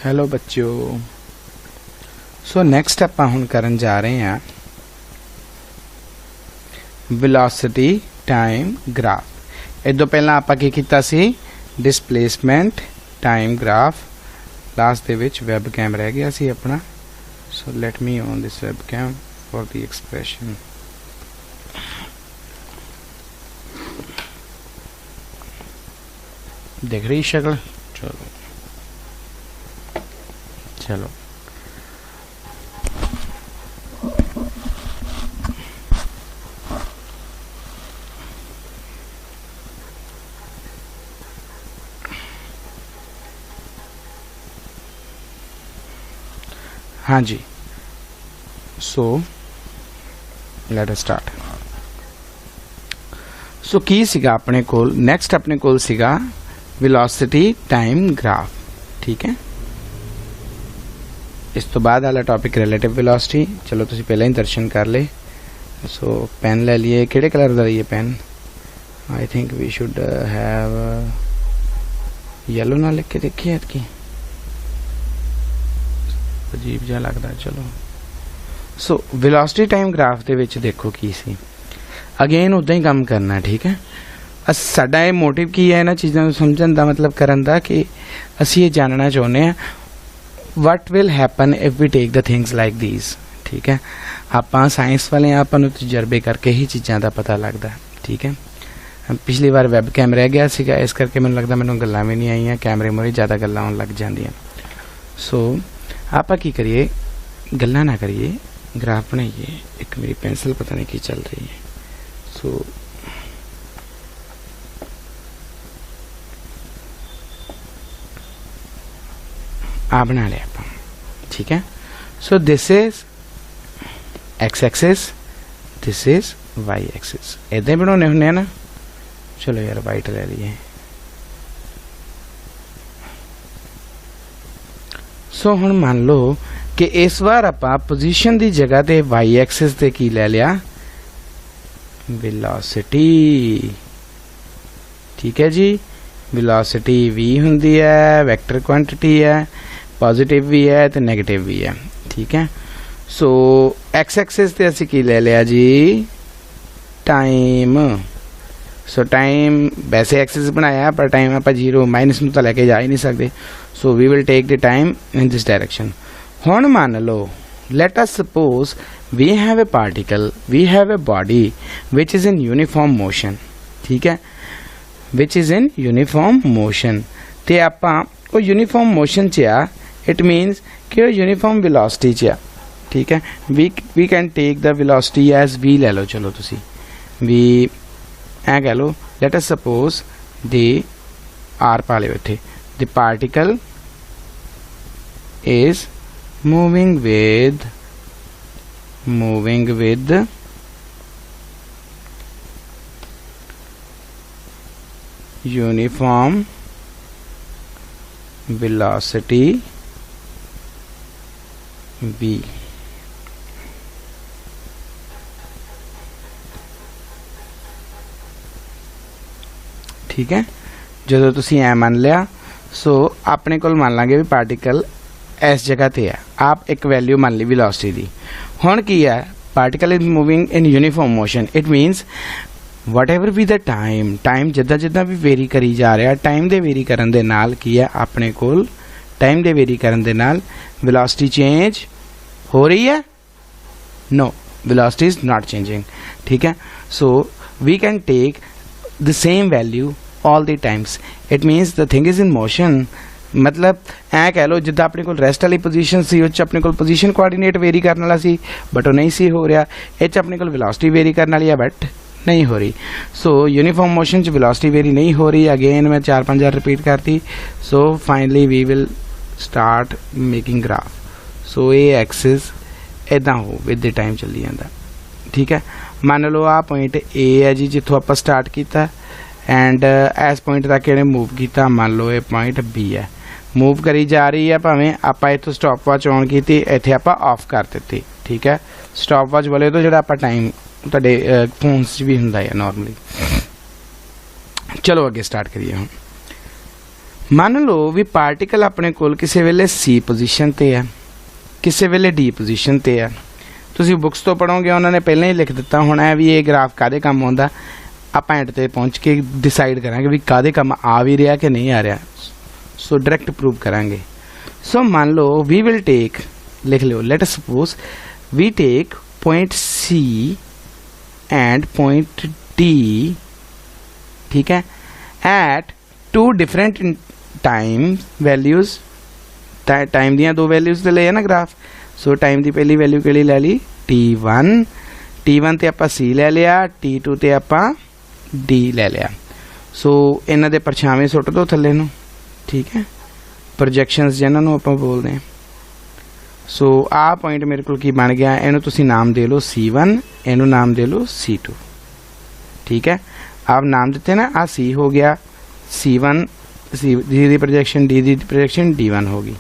Hello बच्चों। So next ਆਪਾਂ ਹੁਣ ਕਰਨ ਜਾ ਰਹੇ ਹਾਂ velocity time graph। ਇਹ ਤੋਂ ਪਹਿਲਾਂ ਆਪਾਂ ਕੀ ਕੀਤਾ ਸੀ displacement time graph। ਲਾਸਟ ਦੇ ਵਿੱਚ webcam ਰਹਿ ਗਿਆ ਸੀ ਆਪਣਾ। so let me on this webcam for the expression। देख रही शक्ल? चलो चलो हाँ जी। So let us start. सो की सीगा अपने कोल नेक्स्ट अपने कोल सीगा velocity time graph। ठीक है, इस तो बाद वाला टॉपिक रिलेटिव वेलोसिटी। चलो तुसी पहले ही दर्शन कर ले। सो पेन ले लिए, किहड़े कलर दा लईए pen? I think we should have yellow ना लिख के देखिए की अजीब जिहा लगदा। चलो सो वेलोसिटी टाइम ग्राफ दे विच देखो की सी। अगेन उदां ही काम करना, ठीक है। साडा ये मोटिव की है इन्हां चीज़ां नूं समझण दा, मतलब करन दा, कि असीं ये जानना चाहुंदे हां what will happen if we take the things like these. ठीक है, आपां साइंस वाले आपां नूं तजर्बे करके ही चीज़ां दा पता लगदा। ठीक है, पिछली बार वैब रह गया सीगा, इस करके मैनूं लगदा मैनूं गल्लां भी नहीं आईयां, कैमरे मूहरे ज़्यादा गल्लां आउण लग जांदियां। सो आपां की करिए, गल्लां ना करिए, ग्राफ बनाइए। एक मेरी पेंसिल पता नहीं की चल रही है। सो आ बना लिया आप, ठीक है। So this is X axis, this is Y axis. इदां ही बनाने हुंदे ना। चलो यार वाइट ले लिए। सो हुण मान लो कि इस बार आपां पोजीशन की जगह ते वाई एक्सिस ते की ले लिया वेलोसिटी। ठीक है जी, वेलोसिटी v हुंदी है, वेक्टर क्वांटिटी है, पॉजिटिव भी है तो नेगेटिव भी है। ठीक है, सो एक्स एक्सिस ते असीं की ले लिया जी टाइम। सो टाइम वैसे एक्सिस बनाया पर टाइम आप जीरो माइनस में तो लेके जा ही नहीं सकते। So we will take the time in this direction. हुण मान लो let us suppose we have a particle, we have a body which is in uniform motion. ठीक है, which is in uniform motion. ते आपां वो यूनिफॉर्म मोशन च आ, it मीनस कि यूनिफॉर्म वेलोसिटी च आ। ठीक है, we can take the velocity as V ले लो। चलो तुसी वी ऐ कह लो। लेट अस सपोज द आर पा लियो इत्थे, the particle is moving with uniform velocity v। ठीक है, जो तुसी ऐ मान लिया। सो अपने कोल मान लांगे भी पार्टिकल इस जगह ते है। आप एक वैल्यू मान ली वेलोसिटी दी। हुण की है, particle is moving in uniform motion. It means whatever भी द टाइम जिदा जिदा भी वेरी करी जा रहा, टाइम दे वेरी करन दे नाल की है अपने कोल टाइम दे वेरी करन दे नाल वेलोसिटी चेंज हो रही है? No, velocity is not changing. ठीक है, so we can take the same value all the times. It means the thing is in motion. मतलब ऐ कह लो जिदा अपने कोल रेस्ट वाली पोजीशन सी, उस अपने कोल पोजीशन कोआर्डीनेट वेरी करने वाला सी बट वो नहीं सी हो रहा। इस अपने कोल वेलोसिटी वेरी करने वाली है बट नहीं हो रही। सो यूनिफॉर्म मोशन च वेलोसिटी वेरी नहीं हो रही। अगेन मैं 4-5 बार रिपीट करती। So finally we will start making graph. सो ये एक्सिस इदा हो विद द टाइम चली जाता। ठीक है, मान लो आ पॉइंट ए है जी, जिथों आप स्टार्ट किया एंड इस पॉइंट तक इन्हें मूव किया। मान लो ये पॉइंट बी है, मूव करी जा रही है। भावें आप इतों स्टॉप वॉच ऑन की, इतने आप ऑफ कर दी। ठीक है, स्टॉप वॉच बोले तो जो आप टाइम तुहाडे फोन्स भी हुंदा है नॉर्मली। चलो अगे स्टार्ट करिए। हम ਮੰਨ ਲਓ ਵੀ ਪਾਰਟੀਕਲ ਆਪਣੇ ਕੋਲ ਕਿਸੇ ਵੇਲੇ C ਪੋਜੀਸ਼ਨ ਤੇ ਹੈ, ਕਿਸੇ ਵੇਲੇ D ਪੋਜੀਸ਼ਨ ਤੇ ਹੈ। ਤੁਸੀਂ ਬੁੱਕਸ ਤੋਂ ਪੜ੍ਹੋਗੇ, ਉਹਨਾਂ ਨੇ ਪਹਿਲਾਂ ਹੀ ਲਿਖ ਦਿੱਤਾ ਹੋਣਾ ਹੈ ਵੀ ਇਹ ਗ੍ਰਾਫ ਕਾਹਦੇ ਕੰਮ ਆਉਂਦਾ। ਆਪਾਂ ਐਂਡ ਤੇ ਪਹੁੰਚ ਕੇ ਡਿਸਾਈਡ ਕਰਾਂਗੇ ਵੀ ਕਾਹਦੇ ਕੰਮ ਆ ਵੀ ਰਿਹਾ ਕਿ ਨਹੀਂ ਆ ਰਿਹਾ। ਸੋ ਡਾਇਰੈਕਟ ਪ੍ਰੂਵ ਕਰਾਂਗੇ। ਸੋ ਮੰਨ ਲਓ ਵੀ ਵਿਲ ਟੇਕ, ਲਿਖ ਲਿਓ, let us suppose we take point C and point D, ठीक है, at two different time values, time दियां दो वैल्यूज ले है ना ग्राफ। सो टाइम की पहली वैल्यू केड़ी ले ली T1 ते आपां C ले लिया, T2 ते आपां D ले लिया। सो इन्हां दे परछावें सुट दो थल्ले नूं, ठीक है, प्रोजैक्शनस जिन्हां नूं आपां बोलदे हैं। सो आ पॉइंट मेरे को की बन गया, इनू तुसी नाम दे लो C1, इनू नाम दे लो C2, ठीक है। आप नाम देते ना, आ C हो गया, C1 D दी प्रोजेक्शन, D दी प्रोजेक्शन D1 होगी,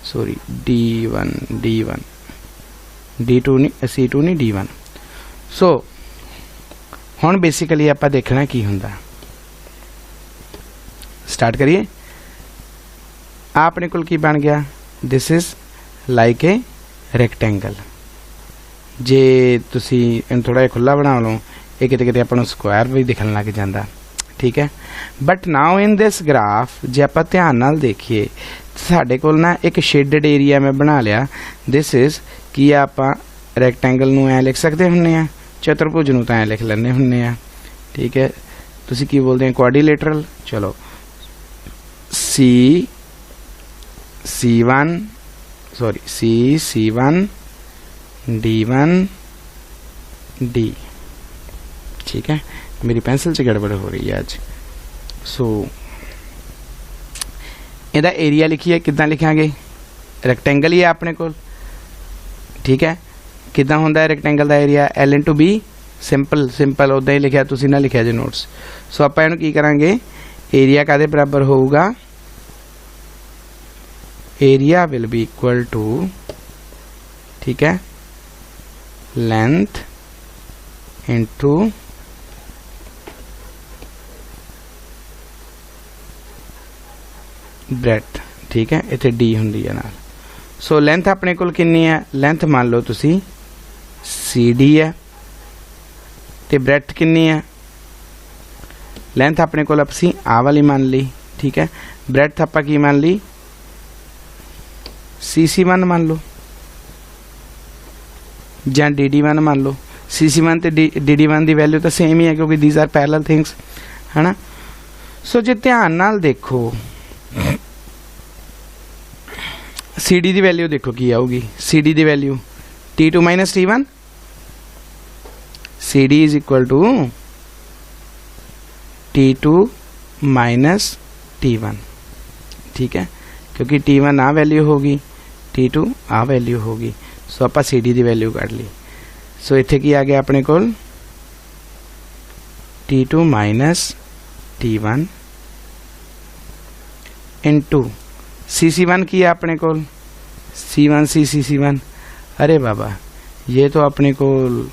सॉरी D1 D2 नहीं, C2 नहीं, D1। सो हुण बेसिकली आपां देखना की हुंदा। स्टार्ट करिए। अपने कोल की बन गया, this is like a rectangle. जे तुसी इन थोड़ा जिहा खुला बना लो, ये किते किते आपां नूं स्क्वायर भी दिखण लग जांदा, ठीक है। But now in this graph जे आपां ध्यान नाल देखिए, साडे कोल ना एक शेडेड एरिया मैं बना लिया। दिस इज कि आपां रैक्टेंगल नूं ऐ लिख सकदे हुन्ने आ, चतुर्भुज नूं तां ऐ लिख लैंदे हुन्ने आ, ठीक है। तुसी की बोलदे हैं, क्वाड्रिलेटरल। चलो C1 sorry C1 D1 D, ठीक है। मेरी पेंसिल से गड़बड़ हो रही है आज। सो इहदा एरिया लिखिए, कितना लिखांगे, रैक्टेंगल ही है अपने कोल, ठीक है। कितना होंदा है रैक्टेंगल का एरिया, L/B, सिंपल उदा ही लिखा, तुसी ना लिखा जे नोट्स। सो आपां इहनूं की करांगे, एरिया कादे बराबर होऊगा, area will be equal to, ठीक है, लेंथ इंटू ब्रेथ, ठीक है। इत्थे D हुंदी है नाल। सो लेंथ अपने कोल कितनी है, लेंथ मान लो तुसी CD है, ते ब्रेथ कितनी है, लेंथ अपने कोल असी आ वाली मान ली, ठीक है। ब्रेथ आपां की मान ली, CC1 मान लो, या DD1 मान लो। CC1 ते DD1 की वैल्यू तो सेम ही है, क्योंकि दीज आर पैरेलल थिंग्स, है ना। सो जे ध्यान नाल देखो, CD की वैल्यू देखो की आऊगी, CD की value T2 minus T1, CD is equal to T2 minus T1, ठीक है, क्योंकि T1 आ वैल्यू होगी, T2 आ वैल्यू होगी। सो आप CD की वैल्यू कढ़ ली। सो इत्थे की आ गया अपने कोल T2 minus T1 into CC1 की है अपने कोल C1 CC1। अरे बाबा, ये तो अपने कोल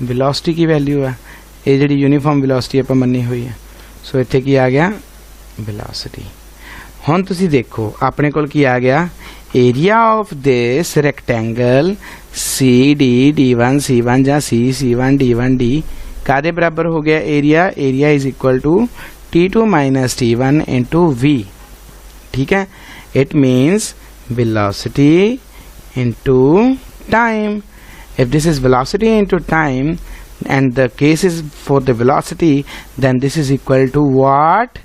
वेलोसिटी की वैल्यू है, ये जी यूनीफॉर्म वेलोसिटी आप मनी हुई है। सो इत्थे की आ गया, वेलोसिटी। हुण तुसी देखो अपने कोल की आ गया, area of this rectangle CD D1 C1 या C1 D1 D कादे बराबर हो गया, area is equal to T2 minus T1 into V, ठीक है। It means velocity into time. If this is velocity into time and the case is for the velocity, then this is equal to what,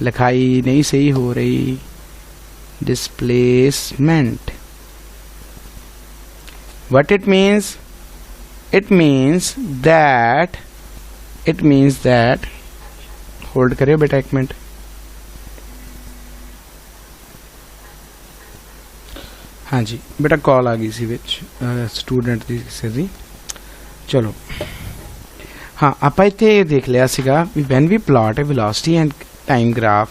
लिखाई नहीं सही हो रही, displacement। what it means, it means that hold करियो बेटा एक minute. हाँ जी बेटा, कॉल आ गई सी विच स्टूडेंट की किसी दी। चलो हाँ, आप इत्थे देख लिया सीगा भी when we plot a velocity and time graph,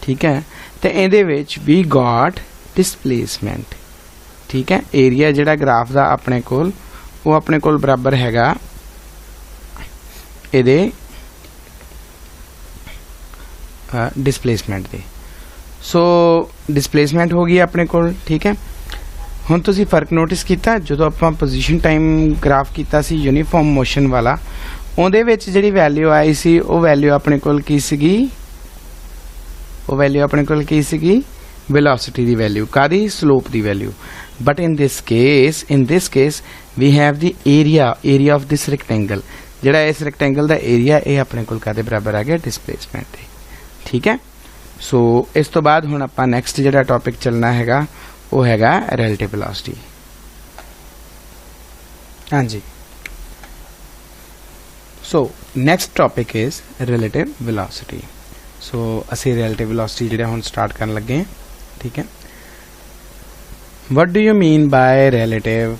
ठीक है, तो इहदे विच वी गॉट डिस्प्लेसमेंट, ठीक है। एरिया जिहड़ा ग्राफ दा अपने कोल वो अपने कोल बराबर हैगा इहदे डिसप्लेसमेंट दी। सो डिसप्लेसमेंट हो गई अपने कोल, ठीक है। हुण तुसीं फर्क नोटिस कीता जदों आपां पोजीशन टाइम ग्राफ कीता सी यूनीफॉर्म मोशन वाला, ਉਹਦੇ ਵਿੱਚ ਜਿਹੜੀ ਵੈਲਿਊ ਆਈ ਸੀ ਉਹ ਵੈਲਿਊ ਆਪਣੇ ਕੋਲ ਕੀ ਸੀਗੀ, ਉਹ ਵੈਲਿਊ ਆਪਣੇ ਕੋਲ ਕੀ ਸੀਗੀ, ਵੈਲੋਸਿਟੀ ਦੀ ਵੈਲਿਊ, ਕਾਦੀ, ਸਲੋਪ ਦੀ value. But in this case we have the area of this rectangle, ਜਿਹੜਾ ਇਸ ਰੈਕਟੈਂਗਲ ਦਾ ਏਰੀਆ ਇਹ ਆਪਣੇ ਕੋਲ ਕਾਦੇ ਬਰਾਬਰ ਆ ਗਿਆ, ਡਿਸਪਲੇਸਮੈਂਟ ਦੇ, ਠੀਕ ਹੈ। ਸੋ ਇਸ ਤੋਂ ਬਾਅਦ ਹੁਣ ਆਪਾਂ ਨੈਕਸਟ ਜਿਹੜਾ ਟੌਪਿਕ ਚੱਲਣਾ ਹੈਗਾ ਉਹ ਹੈਗਾ ਰਿਲੇਟਿਵ ਵੈਲੋਸਿਟੀ। ਹਾਂਜੀ, so next topic is relative velocity. So असी रिलेटिव वेलोसिटी जिहड़ा हुण स्टार्ट करन लगे हैं, ठीक है। What do you mean by relative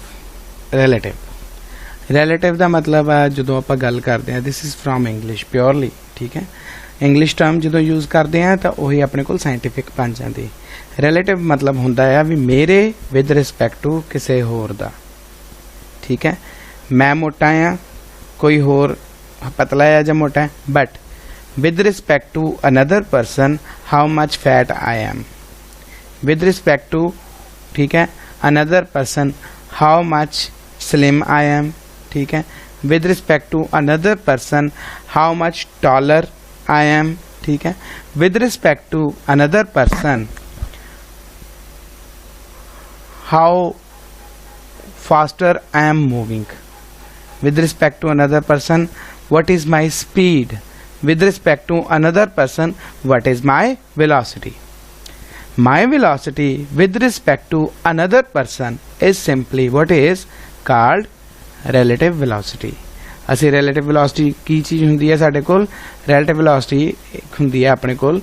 दा मतलब है जदों आपां गल करते हैं, this is from English purely, ठीक है। इंग्लिश टर्म जदों यूज़ करते हैं तो वही अपने कोल साइंटिफिक बन जाती। रिलेटिव मतलब हुंदा है भी मेरे विद रिस्पैक्ट टू किसी होर दा, ठीक है। मैं मोटा हाँ, कोई होर पतला है या मोटा है, but with respect to another person how much fat I am, with respect to, ठीक है, another person how much slim I am, ठीक है, with respect to another person how much taller I am, ठीक है, with respect to another person how faster I am moving, with respect to another person what is my speed, with respect to another person what is my velocity. My velocity with respect to another person is simply what is called relative velocity. ਅਸੀਂ relative velocity ਕੀ ਚੀਜ਼ ਹੁੰਦੀ ਹੈ ਸਾਡੇ ਕੋਲ, relative velocity ਹੁੰਦੀ ਹੈ ਆਪਣੇ ਕੋਲ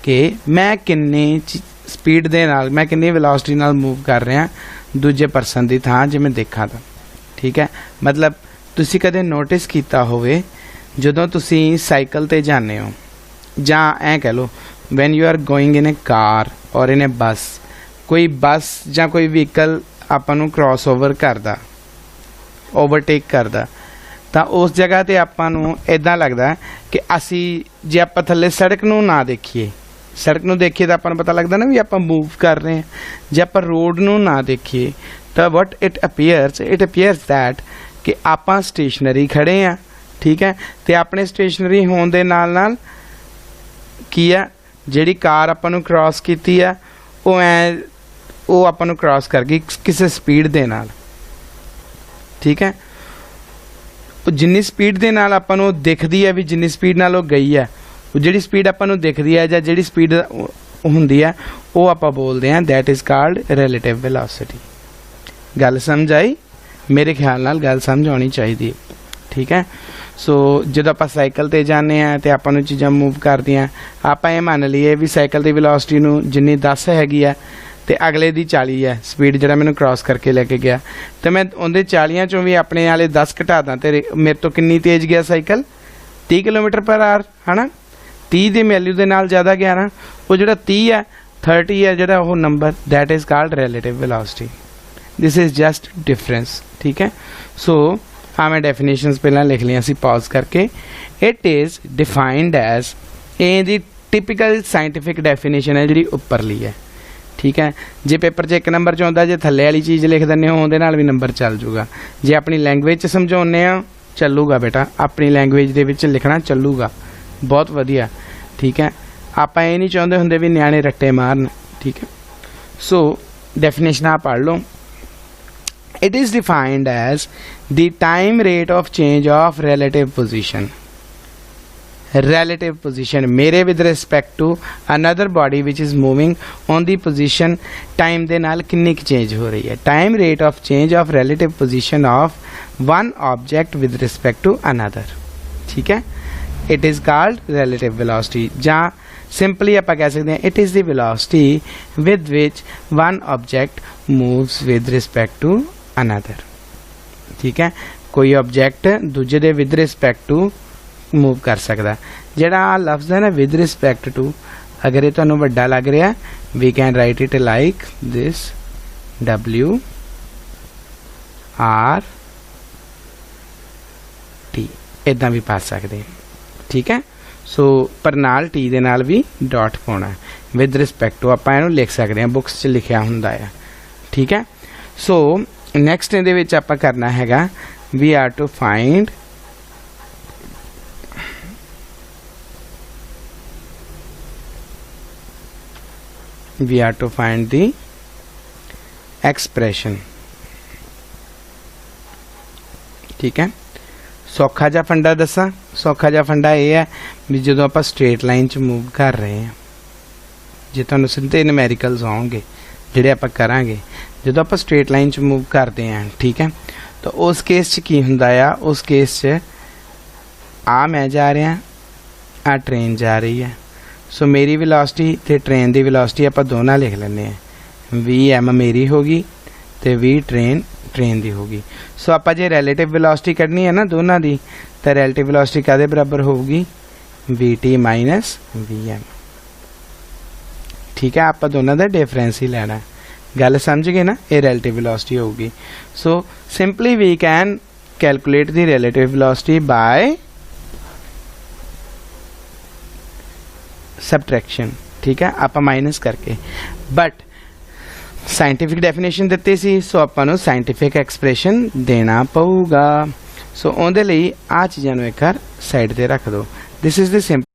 ਕਿ ਮੈਂ ਕਿੰਨੀ ਸਪੀਡ ਦੇ ਨਾਲ, ਮੈਂ ਕਿੰਨੀ velocity ਨਾਲ ਮੂਵ ਕਰ ਰਿਹਾ ਦੂਜੇ ਪਰਸਨ ਦੀ ਥਾਂ ਜੇ ਮੈਂ ਦੇਖਾਂ ਤਾਂ, ਠੀਕ ਹੈ। मतलब ਤੁਸੀਂ ਕਦੇ ਨੋਟਿਸ ਕੀਤਾ ਹੋਵੇ ਜਦੋਂ ਤੁਸੀਂ ਸਾਈਕਲ ਤੇ ਜਾਂਦੇ ਹੋ ਜਾਂ ਐਂ ਕਹਿ ਲਓ when you are going in a car or in ਅ ਬੱਸ, ਕੋਈ ਬੱਸ ਜਾਂ ਕੋਈ ਵਹੀਕਲ ਆਪਾਂ ਨੂੰ ਕ੍ਰਾਸ ਓਵਰ ਕਰਦਾ, ਓਵਰਟੇਕ ਕਰਦਾ, ਤਾਂ ਉਸ ਜਗ੍ਹਾ ਤੇ ਆਪਾਂ ਨੂੰ ਇਦਾਂ ਲੱਗਦਾ ਕਿ ਅਸੀਂ ਜੇ ਆਪਾਂ ਥੱਲੇ ਸੜਕ ਨੂੰ ਨਾ ਦੇਖੀਏ, ਸੜਕ ਨੂੰ ਦੇਖੀਏ ਤਾਂ ਆਪਾਂ ਨੂੰ ਪਤਾ ਲੱਗਦਾ ਨਾ ਵੀ ਆਪਾਂ ਮੂਵ ਕਰ ਰਹੇ ਹਾਂ, ਜੇ ਆਪਾਂ ਰੋਡ ਨੂੰ ਨਾ ਦੇਖੀਏ ਤਾਂ ਵਟ ਇਟ ਅਪੀਅਰਸ ਦੈਟ कि आप स्टेशनरी खड़े हाँ, ठीक है। तो अपने स्टेशनरी होने दे नाल की है जिहड़ी कार आपां नूं क्रॉस कीती है वो आपां नूं क्रॉस कर गई किसी स्पीड दे नाल, ठीक है। जिन्नी स्पीड दे नाल आपां नूं दिखदी है भी जिन्नी स्पीड नाल वो गई है, वो जिहड़ी स्पीड आपां नूं दिखदी है जां जिहड़ी स्पीड हुंदी है वो आपां बोलदे हैं that is called relative velocity. गल समझ आई? मेरे ख्याल नाल गल समझ आनी चाहिए, ठीक है। सो जो आप साइकिल ते जाने हैं तो आपां नूं चीज़ां मूव करदियां, आपां ये मान लीए भी साइकिल की वेलोसिटी नूं जिन्नी 10 हैगी है तो अगले दी 40 है स्पीड, जिहड़ा मैनूं क्रॉस करके लेके गया, तो मैं उहदे 40 चों भी अपने वाले 10 घटा दा तो मेरे तो किन्नी तेज गया साइकिल, 30 किलोमीटर पर आवर, है ना। 30 की वैल्यू के नाल ज़्यादा गया ना, वो जिहड़ा 30 है 30 है जिहड़ा वो नंबर, that is called relative velocity. This is just difference, ठीक है। सो हाँ मैं डेफिनेशंस पहला लिख लिया सी पॉज करके। It is defined as, a the typical scientific definition है जी उपरली है, ठीक है। जे पेपर च 1 नंबर च आउंदा, जे थल्ले वाली चीज़ लिख दिंदे हो उहदे नाल भी नंबर चल जूगा। जे अपनी लैंग्वेज च समझाउने आ चलूगा बेटा, अपनी लैंग्वेज दे विच लिखना चलूगा, बहुत वधिया, ठीक है। आपां ये नहीं चाहुंदे हुंदे भी नियाणे रट्टे मारन, ठीक है। सो डेफिनेशन आप पढ़ लो। It is defined as the time rate of change of relative position. Relative position मेरे with respect to another body which is moving on the position time दे नाल कितनी change हो रही है, time rate of change of relative position of one object with respect to another, ठीक है। It is called relative velocity, जहाँ simply आप कह सकते हैं it is the velocity with which one object moves with respect to another, ठीक है। कोई ऑब्जेक्ट दूजे दे विद रिस्पैक्ट टू मूव कर सकता। जिहड़ा लफ्ज़ है ना विद रिस्पैक्ट टू, अगर ये तुहानूं वड्डा लग रहा we can write it like this WR T, इदां भी पा सकते, ठीक है। सो पर नाल टी दे नाल भी dot Pawana with respect to आपां इहनूं लिख सकदे हां बुक्स 'च लिखिया हुंदा है ठीक है। सो नैक्सट इहदे विच आपां करना हैगा we are to find the expression ठीक है। सौखा जा फंडा दसा सौखा जा फंडा यह है भी जो आप स्ट्रेट लाइन च मूव कर रहे हैं जो तुहानूं सीधे न्यूमेरिकल्स आउणगे जिहड़े आपां करांगे जो आप स्ट्रेट लाइन च मूव करते हैं ठीक है। तो उस केस च की हुंदा आ उस केस च आ मैं जा रहा आ ट्रेन जा रही है सो मेरी वेलोसिटी ते ट्रेन की वेलोसिटी आपां दोनों लिख लैंदे हैं वी एम मेरी होगी तो वी ट्रेन दी होगी। सो आप जे रिलेटिव वेलोसिटी कढ़नी है ना दोनों की तो रिलेटिव वेलोसिटी कादे बराबर होगी V T minus V M ठीक है। आप दोनों का डिफरेंस ही लेना है गल समझ गए ना ये रिलेटिव वेलोसिटी होगी। So simply we can calculate the relative velocity by subtraction ठीक है आप माइनस करके बट साइंटिफिक डेफिनेशन दिती सी सो आपां साइंटिफिक एक्सप्रैशन देना पऊगा। सो उहदे लई आ चीज़ां नूं एक बार साइड ते रख दो। This is the simple